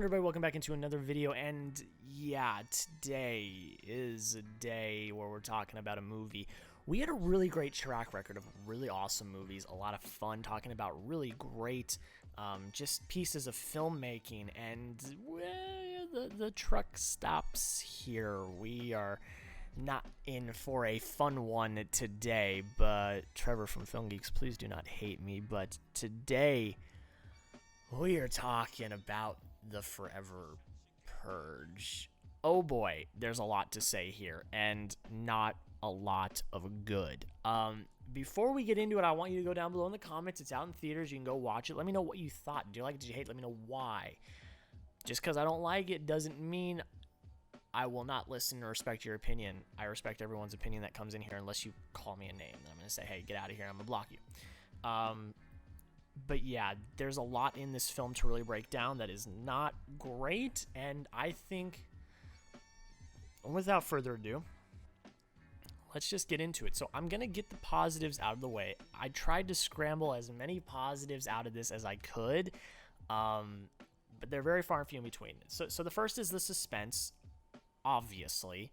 everybody? Welcome back into another video, and yeah, today is a day where we're talking about a movie. We had a really great track record of really awesome movies, a lot of fun talking about really great just pieces of filmmaking, and the truck stops here. We are not in for a fun one today, but Trevor from Film Geeks, please do not hate me, but today we are talking about the Forever Purge. Oh boy, there's a lot to say here, and not a lot of good. Before we get into it, I want you to go down below in the comments. It's out in theaters. You can go watch it. Let me know what you thought. Did you like it? Did you hate it? Let me know why. Just because I don't like it doesn't mean I will not listen or respect your opinion. I respect everyone's opinion that comes in here unless you call me a name. Then I'm going to say, hey, get out of here. I'm going to block you. But yeah, there's a lot in this film to really break down that is not great, and I think, without further ado, let's just get into it. So I'm going to get the positives out of the way. I tried to scramble as many positives out of this as I could, but they're very far and few in between. So the first is the suspense, obviously.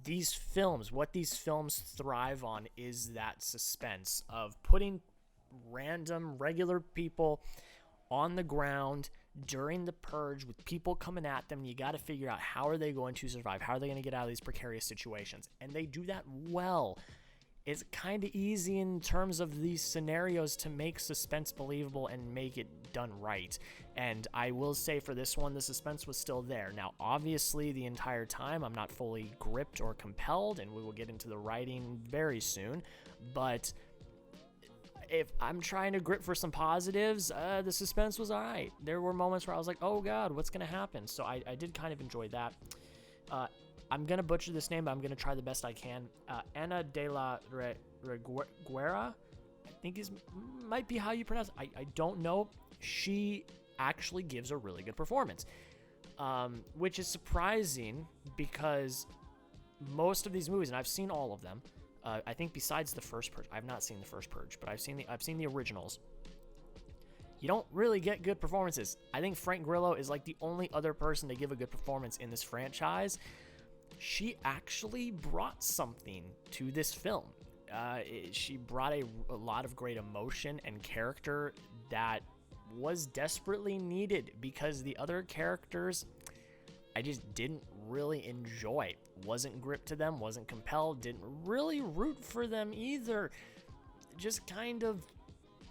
These films, what these films thrive on is that suspense of putting random regular people on the ground during the purge with people coming at them. You got to figure out how are they going to survive, how are they going to get out of these precarious situations, and they do that well. It's kind of easy in terms of these scenarios to make suspense believable and make it done right. And I will say for this one, the suspense was still there. Now, obviously, the entire time I'm not fully gripped or compelled, and we will get into the writing very soon, but if I'm trying to grip for some positives, the suspense was all right. There were moments where I was like, oh God, what's going to happen? So I did kind of enjoy that. I'm going to butcher this name, but I'm going to try the best I can. Adela Reguera, I think might be how you pronounce it. I don't know. She actually gives a really good performance, which is surprising because most of these movies, and I've seen all of them, I think besides the First Purge, I've not seen the First Purge, but I've seen the originals. You don't really get good performances. I think Frank Grillo is like the only other person to give a good performance in this franchise. She actually brought something to this film. She brought a lot of great emotion and character that was desperately needed because the other characters I just didn't really enjoy. Wasn't gripped to them, wasn't compelled, didn't really root for them either. Just kind of,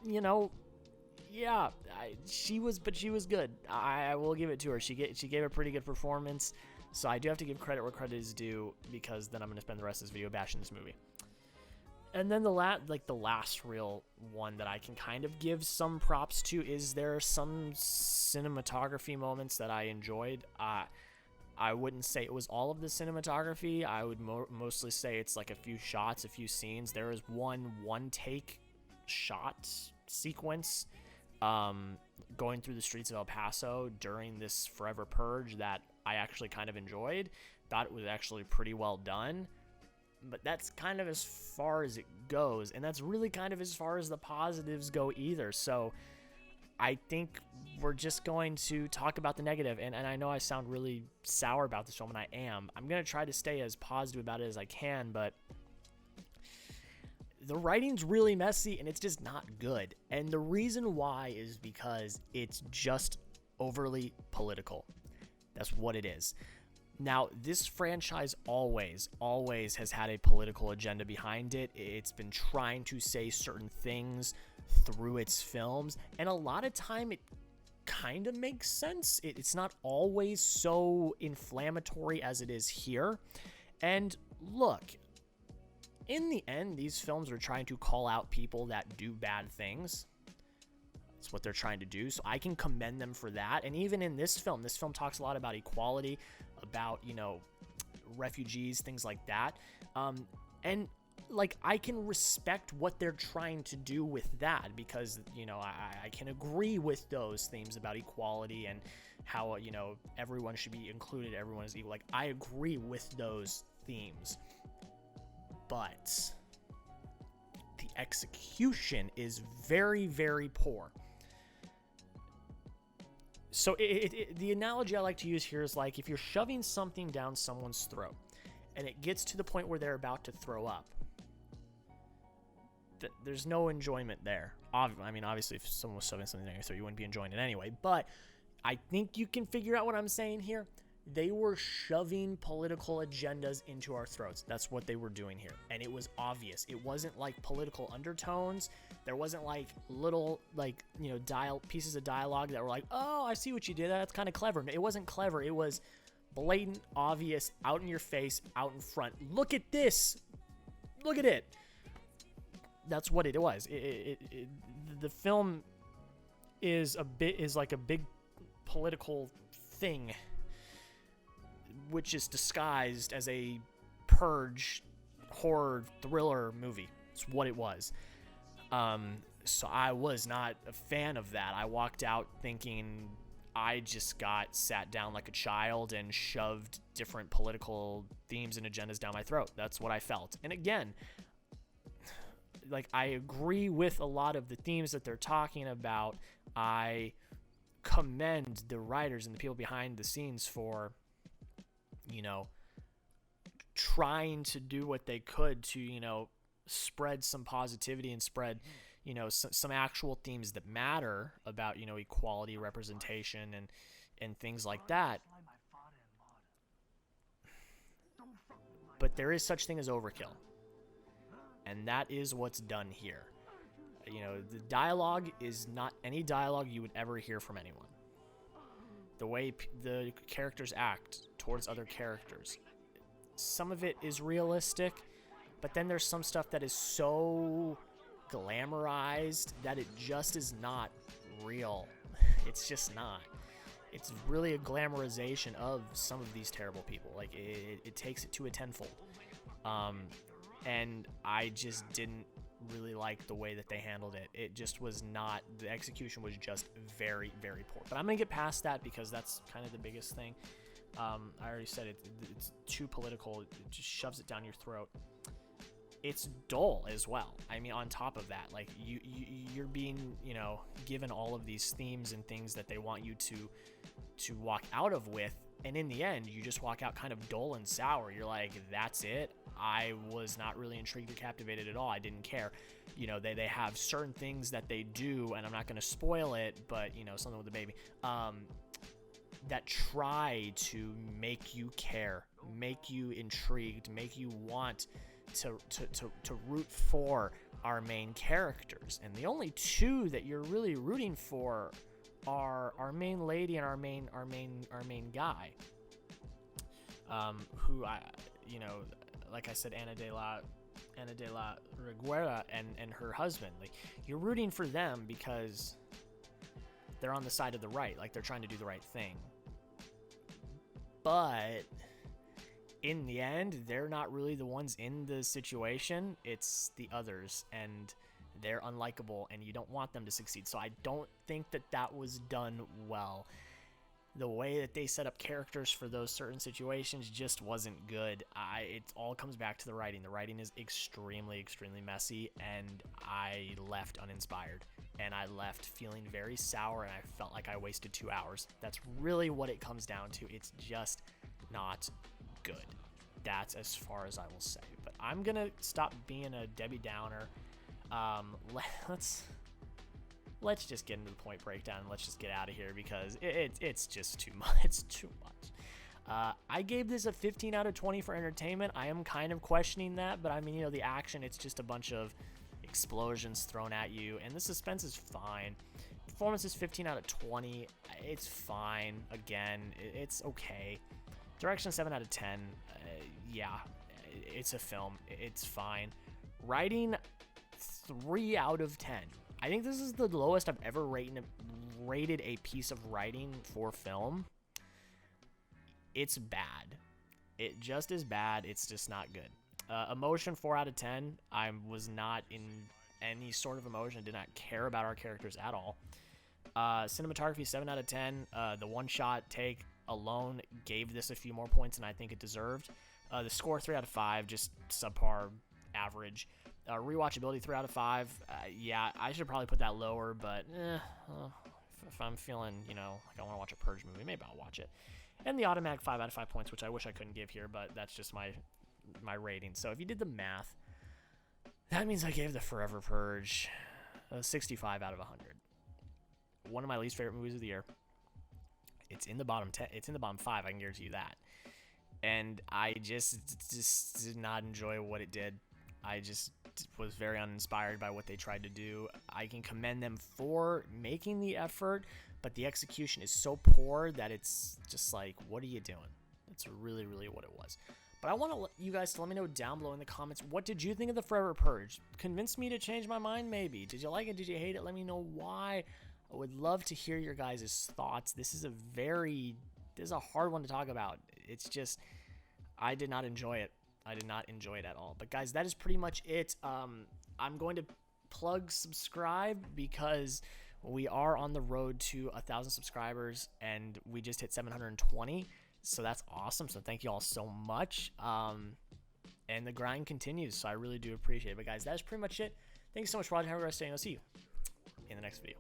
yeah, she was good. I will give it to her. She gave a pretty good performance. So I do have to give credit where credit is due, because then I'm going to spend the rest of this video bashing this movie. And then the last real one that I can kind of give some props to is there are some cinematography moments that I enjoyed. I wouldn't say it was all of the cinematography. I would mostly say it's like a few shots, a few scenes. There is one take shot sequence going through the streets of El Paso during this Forever Purge that I actually kind of enjoyed. Thought it was actually pretty well done. But that's kind of as far as it goes. And that's really kind of as far as the positives go either. So I think we're just going to talk about the negative, and I know I sound really sour about this film, and I am. I'm going to try to stay as positive about it as I can, but the writing's really messy, and it's just not good. And the reason why is because it's just overly political. That's what it is. Now, this franchise always has had a political agenda behind it. It's been trying to say certain things through its films, and a lot of time it kind of makes sense. It's not always so inflammatory as it is here. And look, in the end, these films are trying to call out people that do bad things. That's what they're trying to do, so I can commend them for that. And even in this film talks a lot about equality, about, refugees, things like that. And like, I can respect what they're trying to do with that, because, I can agree with those themes about equality and how, everyone should be included, everyone is equal. Like, I agree with those themes. But the execution is very, very poor. So the analogy I like to use here is like if you're shoving something down someone's throat and it gets to the point where they're about to throw up, there's no enjoyment there. I mean, obviously, if someone was shoving something down your throat, you wouldn't be enjoying it anyway. But I think you can figure out what I'm saying here. They were shoving political agendas into our throats. That's what they were doing here. And it was obvious. It wasn't like political undertones. There wasn't like little, like, you know, pieces of dialogue that were like, oh, I see what you did. That's kind of clever. It wasn't clever. It was blatant, obvious, out in your face, out in front. Look at this. Look at it. That's what it was. The film is like a big political thing, which is disguised as a purge horror thriller movie. It's what it was. So I was not a fan of that. I walked out thinking I just got sat down like a child and shoved different political themes and agendas down my throat. That's what I felt. And again, like, I agree with a lot of the themes that they're talking about. I commend the writers and the people behind the scenes for, you know, trying to do what they could to, you know, spread some positivity and spread, you know, some actual themes that matter about, you know, equality, representation, and things like that. But there is such thing as overkill. And that is what's done here. You know, the dialogue is not any dialogue you would ever hear from anyone. The way the characters act towards other characters. Some of it is realistic, but then there's some stuff that is so glamorized that it just is not real. It's just not. It's really a glamorization of some of these terrible people. Like, it takes it to a tenfold. And I just didn't really like the way that they handled it. It just was not, the execution was just very, very poor. But I'm going to get past that because that's kind of the biggest thing. I already said it's too political. It just shoves it down your throat. It's dull as well. I mean, on top of that, like you're being, you know, given all of these themes and things that they want you to walk out of with. And in the end, you just walk out kind of dull and sour. You're like, that's it. I was not really intrigued or captivated at all. I didn't care. You know, they have certain things that they do, and I'm not going to spoil it, but, you know, something with the baby, that try to make you care, make you intrigued, make you want to root for our main characters. And the only two that you're really rooting for are our main lady and our main guy, who you know, like I said, Adela Reguera and her husband. Like, you're rooting for them because they're on the side of the right, like they're trying to do the right thing. But in the end, they're not really the ones in the situation. It's the others, and they're unlikable, and you don't want them to succeed. So I don't think that was done well. The way that they set up characters for those certain situations just wasn't good. It all comes back to the writing. The writing is extremely, extremely messy, and I left uninspired. And I left feeling very sour, and I felt like I wasted 2 hours. That's really what it comes down to. It's just not good. That's as far as I will say. But I'm going to stop being a Debbie Downer. Let's just get into the point breakdown and let's just get out of here because it's just too much. It's too much. I gave this a 15 out of 20 for entertainment. I am kind of questioning that, but I mean, you know, the action, it's just a bunch of explosions thrown at you, and the suspense is fine. Performance is 15 out of 20. It's fine. Again, it's okay. Direction 7 out of 10. Yeah, it's a film. It's fine. Writing 3 out of 10. I think this is the lowest I've ever rated a piece of writing for film. It's bad. It just is bad. It's just not good. Emotion 4 out of 10. I was not in any sort of emotion. Did not care about our characters at all. Cinematography 7 out of 10. The one-shot take alone gave this a few more points than I think it deserved. The score 3 out of 5. Just subpar, average. Rewatchability 3 out of 5. Yeah, I should probably put that lower, but If I'm feeling, you know, like I want to watch a Purge movie, maybe I'll watch it. And the automatic 5 out of 5 points, which I wish I couldn't give here, but that's just my rating. So if you did the math, that means I gave the Forever Purge a 65 out of 100. One of my least favorite movies of the year. It's in the bottom 10. It's in the bottom 5. I can guarantee you that. And I just did not enjoy what it did. I just was very uninspired by what they tried to do. I can commend them for making the effort, but the execution is so poor that it's just like, what are you doing? That's really, really what it was. But I want you guys to let me know down below in the comments, what did you think of the Forever Purge? Convinced me to change my mind, maybe. Did you like it? Did you hate it? Let me know why. I would love to hear your guys' thoughts. This is a hard one to talk about. It's just, I did not enjoy it. I did not enjoy it at all. But guys, that is pretty much it. I'm going to plug subscribe because we are on the road to 1,000 subscribers and we just hit 720. So that's awesome. So thank you all so much. And the grind continues. So I really do appreciate it. But guys, that is pretty much it. Thank you so much for watching. Have a great day. And I'll see you in the next video.